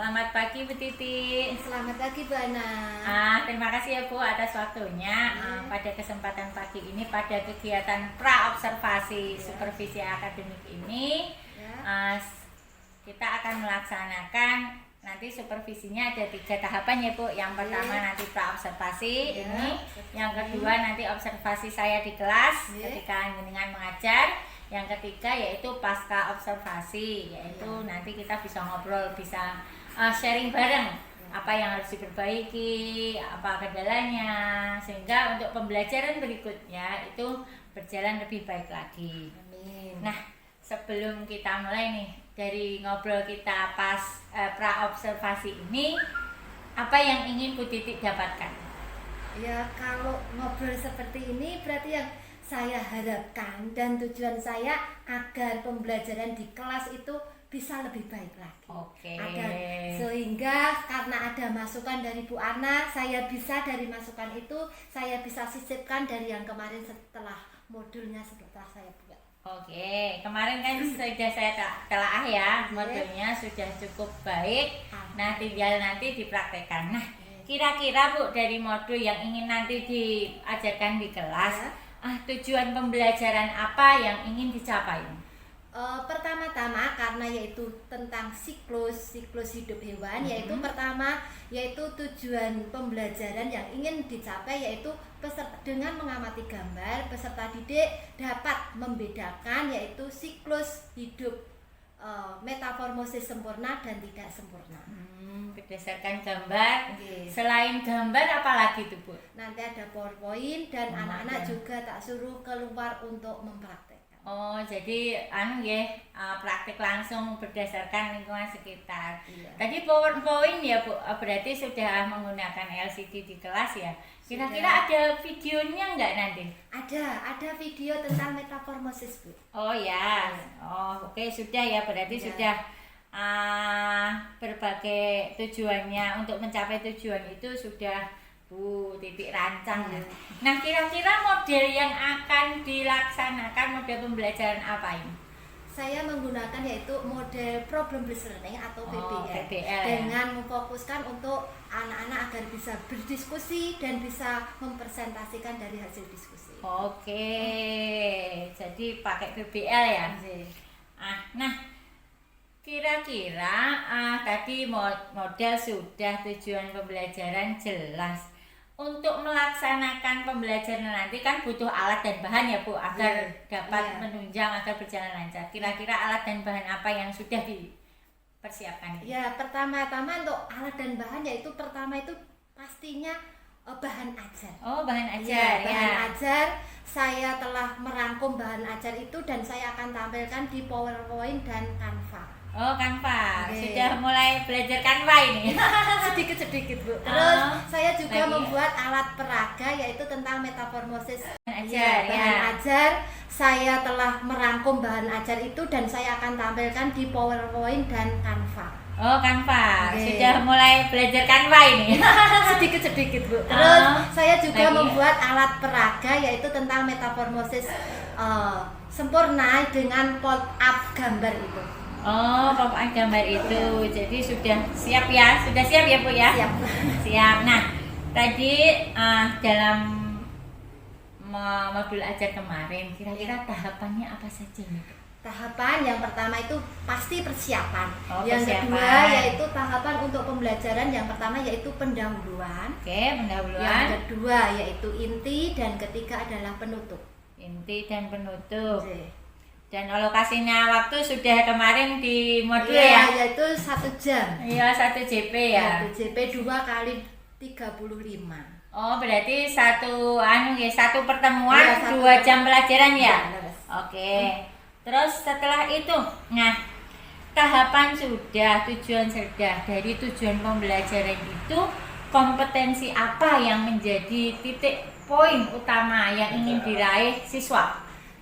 Selamat pagi Bu Titi. Selamat pagi Bu Ana. Terima kasih ya Bu atas waktunya. Pada kesempatan pagi ini pada kegiatan pra-observasi supervisi akademik ini kita akan melaksanakan nanti supervisinya ada 3 tahapan ya Bu. Yang pertama nanti pra-observasi ini, yang kedua nanti observasi saya di kelas ketika dengan mengajar. Yang ketiga yaitu pasca observasi, yaitu nanti kita bisa ngobrol, bisa sharing bareng apa yang harus diperbaiki, apa kendalanya, sehingga untuk pembelajaran berikutnya itu berjalan lebih baik lagi. Amin. Nah, sebelum kita mulai nih dari ngobrol kita pas pra-observasi ini, apa yang ingin Bu Titik dapatkan? Ya, kalau ngobrol seperti ini berarti yang saya harapkan dan tujuan saya agar pembelajaran di kelas itu bisa lebih baik lagi. Oke. Sehingga karena ada masukan dari Bu Ana, saya bisa dari masukan itu saya bisa sisipkan dari yang kemarin setelah modulnya setelah saya buat. Oke, kemarin kan sudah saya telaah ya, modulnya sudah cukup baik. Nah, tinggal nanti dipraktekkan. Nah, kira-kira Bu dari modul yang ingin nanti diajarkan di kelas, tujuan pembelajaran apa yang ingin dicapai? Pertama-tama karena yaitu tentang siklus hidup hewan, yaitu pertama yaitu tujuan pembelajaran yang ingin dicapai yaitu dengan mengamati gambar peserta didik dapat membedakan yaitu siklus hidup metamorfosis sempurna dan tidak sempurna. Berdasarkan gambar. Selain gambar apa lagi tuh Bu? Nanti ada PowerPoint dan anak-anak juga tak suruh keluar untuk mempraktekkan. Oh, jadi praktik langsung berdasarkan lingkungan sekitar. Tadi PowerPoint ya Bu, berarti sudah menggunakan LCD di kelas ya. Kira-kira ada videonya enggak nanti? Ada video tentang metamorfosis Bu. Oh ya. Oke, sudah ya, berarti sudah berbagai tujuannya untuk mencapai tujuan itu sudah Bu Titik rancang. Nah, kira-kira model yang akan dilaksanakan model pembelajaran apa ini? Saya menggunakan yaitu model problem based learning atau PBL, dengan memfokuskan untuk anak-anak agar bisa berdiskusi dan bisa mempresentasikan dari hasil diskusi. Oke, jadi pakai PBL ya. Nah, kira-kira tadi model sudah, tujuan pembelajaran jelas. Untuk melaksanakan pembelajaran nanti kan butuh alat dan bahan ya Bu, agar dapat menunjang, agar berjalan lancar. Kira-kira alat dan bahan apa yang sudah dipersiapkan? Ya, pertama-tama untuk alat dan bahan yaitu pertama itu pastinya bahan ajar. Oh, bahan ajar. Bahan ajar. Saya telah merangkum bahan ajar itu dan saya akan tampilkan di PowerPoint dan Canva. Oh, Canva. Sudah mulai belajar Canva ini? Sedikit-sedikit Bu. Terus saya juga membuat alat peraga yaitu tentang metamorfosis bahan ajar. Saya telah merangkum bahan ajar itu dan saya akan tampilkan di PowerPoint dan Canva. Oh, Canva. Sudah mulai belajar Canva ini? Sedikit-sedikit Bu. Terus saya juga membuat alat peraga yaitu tentang metamorfosis sempurna dengan pop-up gambar itu. Oh, pop-up gambar itu. Jadi sudah siap ya? Sudah siap ya Bu ya? Siap. Siap. Nah, tadi dalam modul ajar kemarin, kira-kira tahapannya apa saja nih Bu? Tahapan yang pertama itu pasti persiapan. persiapan. Yang kedua yaitu tahapan untuk pembelajaran. Yang pertama yaitu pendahuluan. Pendahuluan. Yang kedua yaitu inti dan ketiga adalah penutup. Inti dan penutup. Dan alokasinya waktu sudah kemarin di modul yaitu 1 jam. Iya, 1 JP ya. 1 JP 2 kali 35. Oh, berarti satu pertemuan 2 jam pelajaran ya? Oke. Terus setelah itu, nah tahapan sudah, tujuan sudah. Dari tujuan pembelajaran itu, kompetensi apa yang menjadi titik poin utama yang ingin diraih siswa?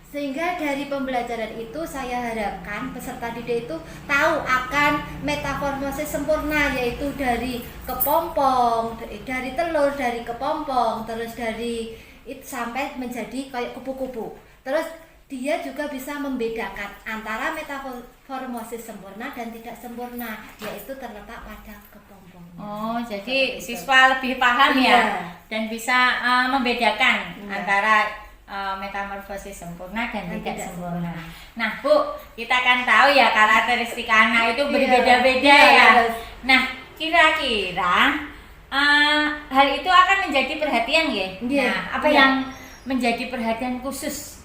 Sehingga dari pembelajaran itu saya harapkan peserta didik itu tahu akan metamorfosis sempurna, yaitu dari kepompong, dari telur, dari kepompong, terus dari itu sampai menjadi kayak kupu-kupu. Terus dia juga bisa membedakan antara metamorfosis sempurna dan tidak sempurna, yaitu terletak pada kepompongnya. Oh, jadi siswa lebih paham ya, dan bisa membedakan antara metamorfosis sempurna dan tidak sempurna. Nah, Bu, kita kan tahu ya karakteristik anak itu berbeda-beda ya. Nah, kira-kira hal itu akan menjadi perhatian ya? Nah, apa yang menjadi perhatian khusus?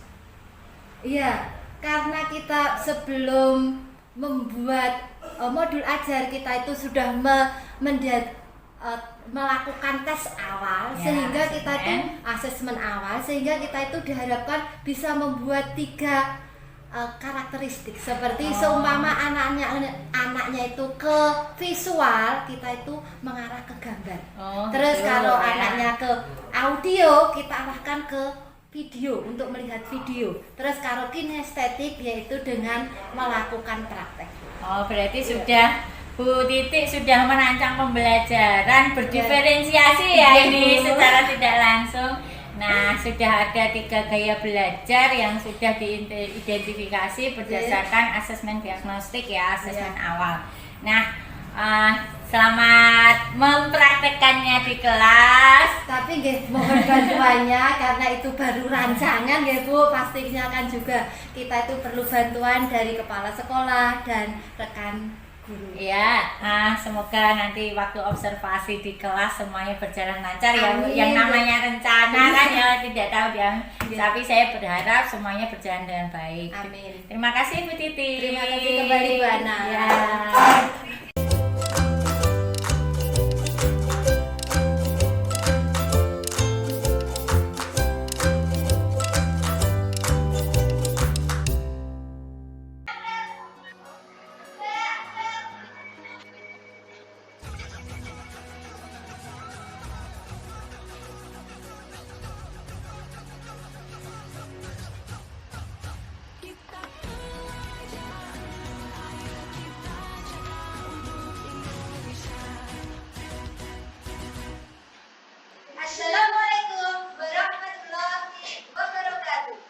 Iya, karena kita sebelum membuat modul ajar kita itu sudah melakukan tes awal, sehingga kita itu asesmen awal, sehingga kita itu diharapkan bisa membuat 3 karakteristik seperti seumpama anaknya itu ke visual, kita itu mengarah ke gambar. Terus kalau anaknya ke audio, kita arahkan ke video untuk melihat video. Terus kalau kinestetik yaitu dengan melakukan praktek. Oh, berarti sudah Bu Titik sudah merancang pembelajaran berdiferensiasi ya ini secara tidak langsung. Nah, sudah ada 3 gaya belajar yang sudah diidentifikasi berdasarkan asesmen diagnostik ya, asesmen awal. Nah, selamat mempraktekkannya di kelas. Tapi nggih mohon bantuannya karena itu baru rancangan ya Bu, pastinya kan juga kita itu perlu bantuan dari kepala sekolah dan rekan guru. Ya, semoga nanti waktu observasi di kelas semuanya berjalan lancar ya. Yang namanya rencana kan ya tidak tahu yang, tapi saya berharap semuanya berjalan dengan baik. Amin. Terima kasih Bu Titi. Terima kasih kembali Bu Ana. Ya. Assalamualaikum warahmatullahi wabarakatuh.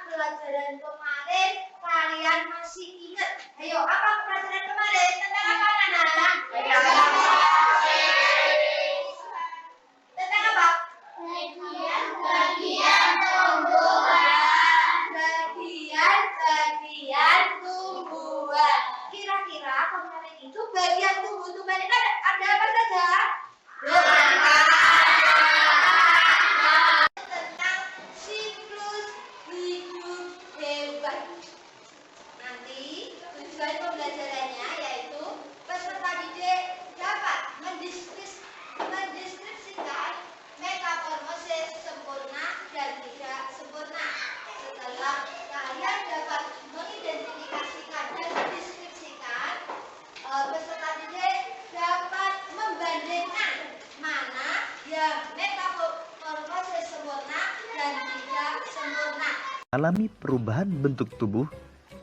Pelajaran kemarin kalian masih ingat? Ayo, apa pelajaran kemarin? Tentang apa, anak-anak? Tentang apa? Bagian tumbuhan. Kira-kira kemarin itu bagian tumbuh-tumbuhan itu ada apa saja? Tentang siklus hidup hewan. Nanti tujuan pembelajarannya yaitu peserta didik dapat mendeskripsikan metamorfosis sempurna dan tidak sempurna. Setelah kalian dapat mengidentifikasikan dan mendeskripsikan, peserta didik dapat membandingkan mana yang metamorfosis sempurna dan tidak sempurna. Alami perubahan bentuk tubuh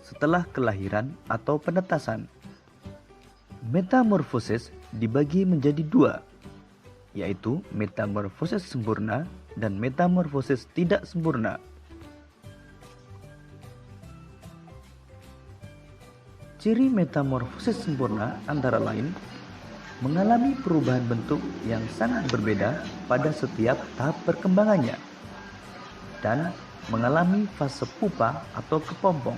setelah kelahiran atau penetasan. Metamorfosis dibagi menjadi 2, yaitu metamorfosis sempurna dan metamorfosis tidak sempurna. Ciri metamorfosis sempurna antara lain mengalami perubahan bentuk yang sangat berbeda pada setiap tahap perkembangannya. dan mengalami fase pupa atau kepompong.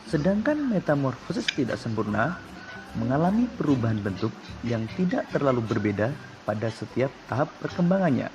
Sedangkan metamorfosis tidak sempurna mengalami perubahan bentuk yang tidak terlalu berbeda pada setiap tahap perkembangannya.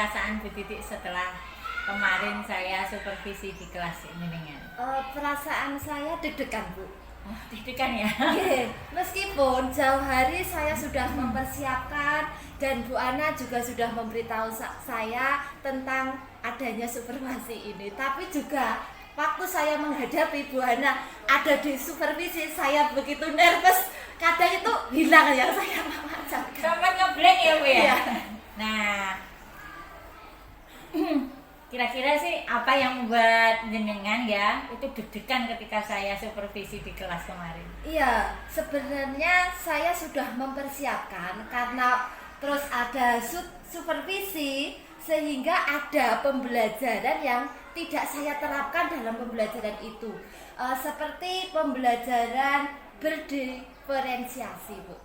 perasaan Bu Titik setelah kemarin saya supervisi di kelas jenengan? Perasaan saya deg-degan, Bu. Deg-degan ya? Iya, meskipun jauh hari saya sudah mempersiapkan dan Bu Ana juga sudah memberitahu saya tentang adanya supervisi ini, tapi juga waktu saya menghadapi Bu Ana ada di supervisi, saya begitu nervous, kadang itu hilang yang saya macamkan. Sampai ngeblank ya Bu ya? Iya. Nah, kira-kira sih apa yang membuat jenengan ya itu deg-degan ketika saya supervisi di kelas kemarin? Iya, sebenarnya saya sudah mempersiapkan karena terus ada supervisi sehingga ada pembelajaran yang tidak saya terapkan dalam pembelajaran itu. Seperti pembelajaran berdiferensiasi, Bu.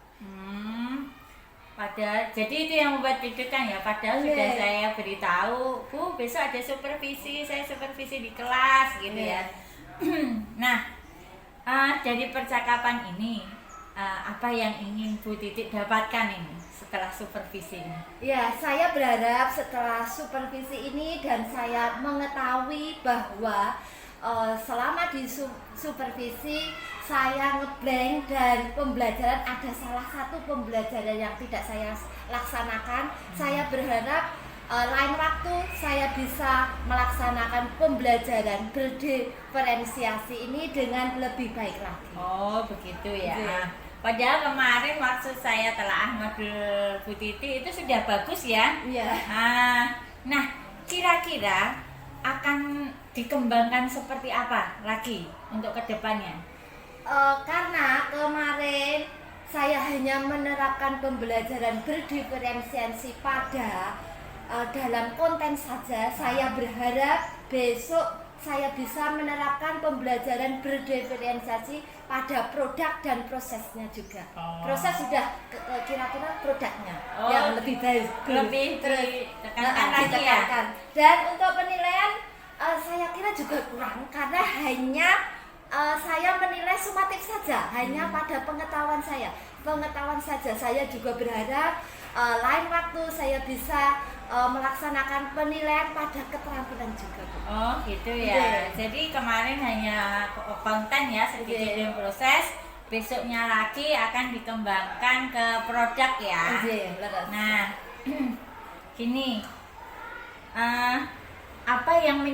Padahal, jadi itu yang membuat deg-degan ya. Padahal sudah Iya. saya beritahu, Bu, besok ada supervisi, saya supervisi di kelas gitu ya. Nah, dari percakapan ini, apa yang ingin Bu Titik dapatkan ini setelah supervisi ini? Ya, saya berharap setelah supervisi ini dan saya mengetahui bahwa selama di supervisi saya ngeblank dan pembelajaran ada salah satu pembelajaran yang tidak saya laksanakan. Saya berharap lain waktu saya bisa melaksanakan pembelajaran berdiferensiasi ini dengan lebih baik lagi. Oh, begitu ya. Iya. Padahal kemarin maksud saya telah modul Bu Titi itu sudah bagus ya. Iya. Nah, kira-kira akan dikembangkan seperti apa lagi untuk kedepannya? Karena kemarin saya hanya menerapkan pembelajaran berdiferensiasi pada dalam konten saja. Saya berharap besok saya bisa menerapkan pembelajaran berdiferensiasi pada produk dan prosesnya juga. Proses sudah kira-kira produknya yang lebih baik, Lebih ditekankan lagi ya. ditekankan. Dan untuk penilaian saya kira juga kurang karena hanya saya menilai sumatif saja, hanya pada pengetahuan saja. Saya juga berharap lain waktu saya bisa melaksanakan penilaian pada keterampilan juga, Bu. Oh gitu ya. Iya. Jadi kemarin hanya konten ya, sedikit Iya. yang proses. Besoknya lagi akan dikembangkan ke produk ya. Iya, leres. Nah, gini, apa yang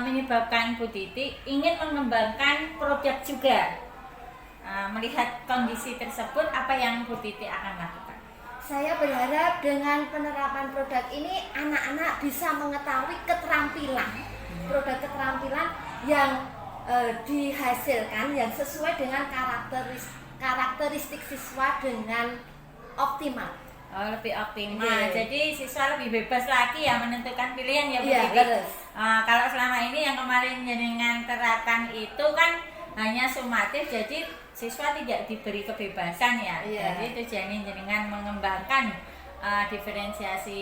menyebabkan Bu Titi ingin mengembangkan produk juga? Melihat kondisi tersebut, apa yang Bu Titi akan lakukan? Saya berharap dengan penerapan produk ini anak-anak bisa mengetahui keterampilan, produk keterampilan yang dihasilkan yang sesuai dengan karakteristik siswa dengan optimal. Oh, lebih optimal. Iya. Jadi siswa lebih bebas lagi ya menentukan pilihan ya Bu Iya, Titi. beres. Kalau selama ini yang kemarin jenengan terapkan itu kan hanya sumatif, jadi siswa tidak diberi kebebasan ya. Iya. Jadi tujuannya jenengan mengembangkan diferensiasi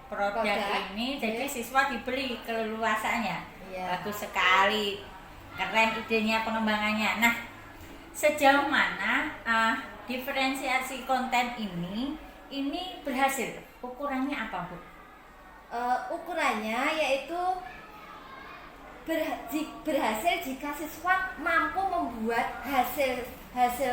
produk ini, jadi Iya. siswa diberi keleluasannya. Iya. Bagus sekali, keren idenya pengembangannya. Nah, sejauh mana diferensiasi konten ini berhasil? Ukurannya apa, Bu? Ukurannya yaitu berhasil jika siswa mampu membuat hasil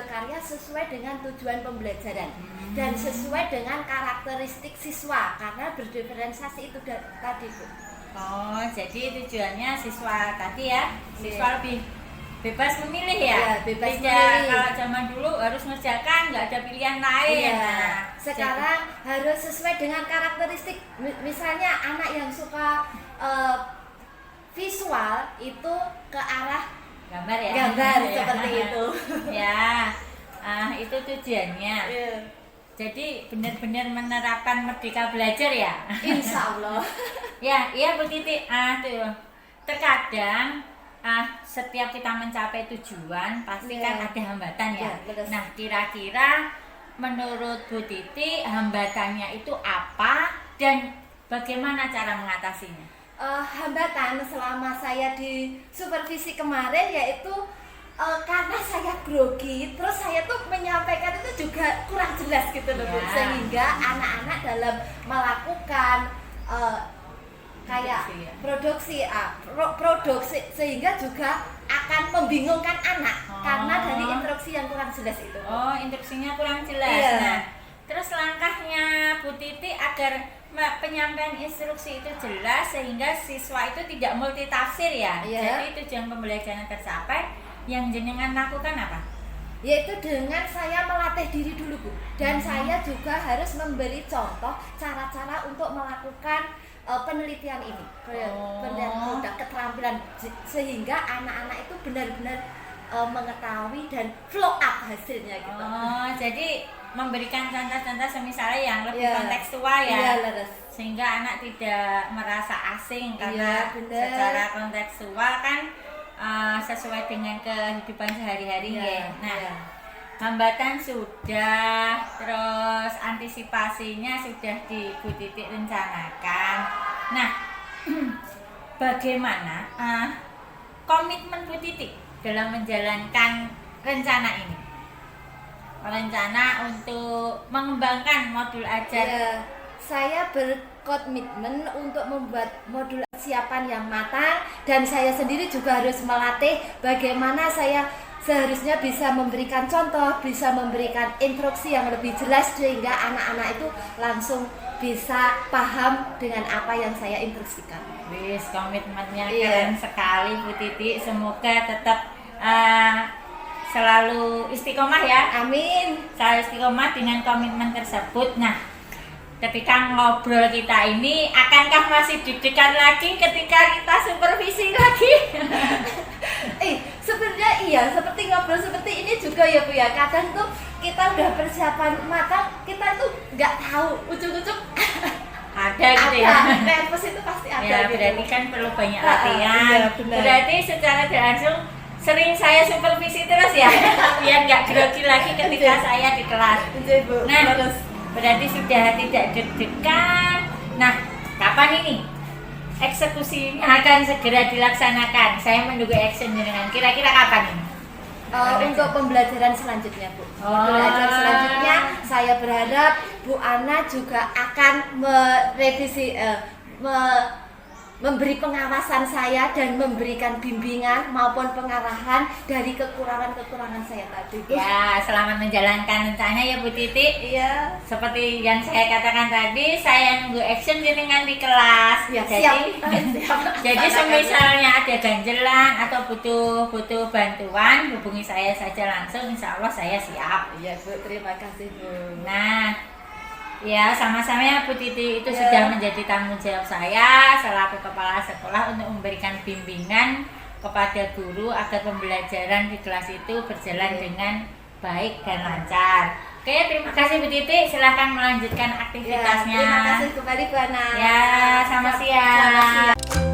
karya sesuai dengan tujuan pembelajaran dan sesuai dengan karakteristik siswa, karena berdiferensiasi itu tadi, Bu. Oh, jadi tujuannya siswa tadi ya, siswa lebih bebas memilih ya. Iya, bebas Tidak memilih. kalau zaman dulu harus mengerjakan, nggak ada pilihan lain. Iya. Nah, Sekarang harus sesuai dengan karakteristik. Misalnya anak yang suka visual itu ke arah gambar ya. gambar Ya. seperti itu. Ya, itu tujuannya. Jadi benar-benar menerapkan Merdeka Belajar ya. Insya Allah. Ya, iya Bu Titi. Tuh. Terkadang setiap kita mencapai tujuan pasti Iya. kan ada hambatan ya. Iya, betul. Nah, kira-kira menurut Bu Titi hambatannya itu apa dan bagaimana cara mengatasinya? Hambatan selama saya di supervisi kemarin yaitu karena saya grogi, terus saya tuh menyampaikan itu juga kurang jelas gitu loh, Bu. Ya. Sehingga anak-anak dalam melakukan kayak Produksi, ya. produksi sehingga juga akan membingungkan anak karena dari instruksi yang kurang jelas itu. Oh, instruksinya kurang jelas. Iya. Nah, terus langkahnya Bu Titi agar penyampaian instruksi itu jelas sehingga siswa itu tidak multitafsir ya. Iya. Jadi tujuan pembelajaran tercapai, yang jenengan lakukan apa? Yaitu dengan saya melatih diri dulu Bu, dan saya juga harus memberi contoh cara-cara untuk melakukan penelitian ini, penelitian produk keterampilan, sehingga anak-anak itu benar-benar mengetahui dan flow up hasilnya gitu. Oh, jadi memberikan contoh-contoh semisalnya yang lebih Iya. kontekstual ya. Iya, leres. Sehingga anak tidak merasa asing karena Iya, benar. secara kontekstual kan sesuai dengan kehidupan sehari-hari Iya, ya. Nah, iya. hambatan sudah, terus antisipasinya sudah di Bu Titi rencanakan. Nah, bagaimana komitmen Bu Titi dalam menjalankan rencana ini? Rencana untuk mengembangkan modul ajar. Ya, saya berkomitmen untuk membuat modul persiapan yang matang, dan saya sendiri juga harus melatih bagaimana saya seharusnya bisa memberikan contoh, bisa memberikan instruksi yang lebih jelas sehingga anak-anak itu langsung bisa paham dengan apa yang saya instruksikan. Wis, komitmennya Iya. keren sekali Bu Titi. Semoga tetap selalu istiqomah ya. Amin. Selalu istiqomah dengan komitmen tersebut. Nah, ketika ngobrol kita ini, akankah masih deg-degan lagi ketika kita supervisi lagi? Sebenarnya iya, seperti ngobrol seperti ini juga ya Bu ya. Kadang tuh kita udah persiapan matang, kita tuh nggak tahu ujung-ujung Ada gitu ya. nervous itu pasti ada Ya, gitu. berarti kan perlu banyak Iya, latihan. benar. Berarti secara tidak langsung sering saya supervisi terus ya, biar nggak grogi lagi ketika saya di kelas. Iya, Bu. Nah, Terus berarti sudah tidak deg-degan. Nah, kapan ini eksekusinya akan segera dilaksanakan? Saya menunggu action dengan kira-kira kapan ini? untuk pembelajaran selanjutnya Bu. Pembelajaran selanjutnya saya berharap Bu Ana juga akan merevisi memberi pengawasan saya dan memberikan bimbingan maupun pengarahan dari kekurangan-kekurangan saya tadi. Ya, selamat menjalankan rencananya ya Bu Titi. Iya. Seperti yang saya katakan tadi, saya nunggu action dengan di kelas. Ya, Jadi, siap. jadi semisalnya ada ganjelan atau butuh bantuan, hubungi saya saja langsung. Insya Allah saya siap. Iya Bu, terima kasih Bu. Nah, ya sama-sama ya Bu Titi, itu Ya. sudah menjadi tanggung jawab saya selaku kepala sekolah untuk memberikan bimbingan kepada guru agar pembelajaran di kelas itu berjalan dengan baik dan lancar. Oke, terima kasih Bu Titi, silahkan melanjutkan aktivitasnya. Terima kasih kembali Bu Ana. Ya, selamat siang. Selamat siang.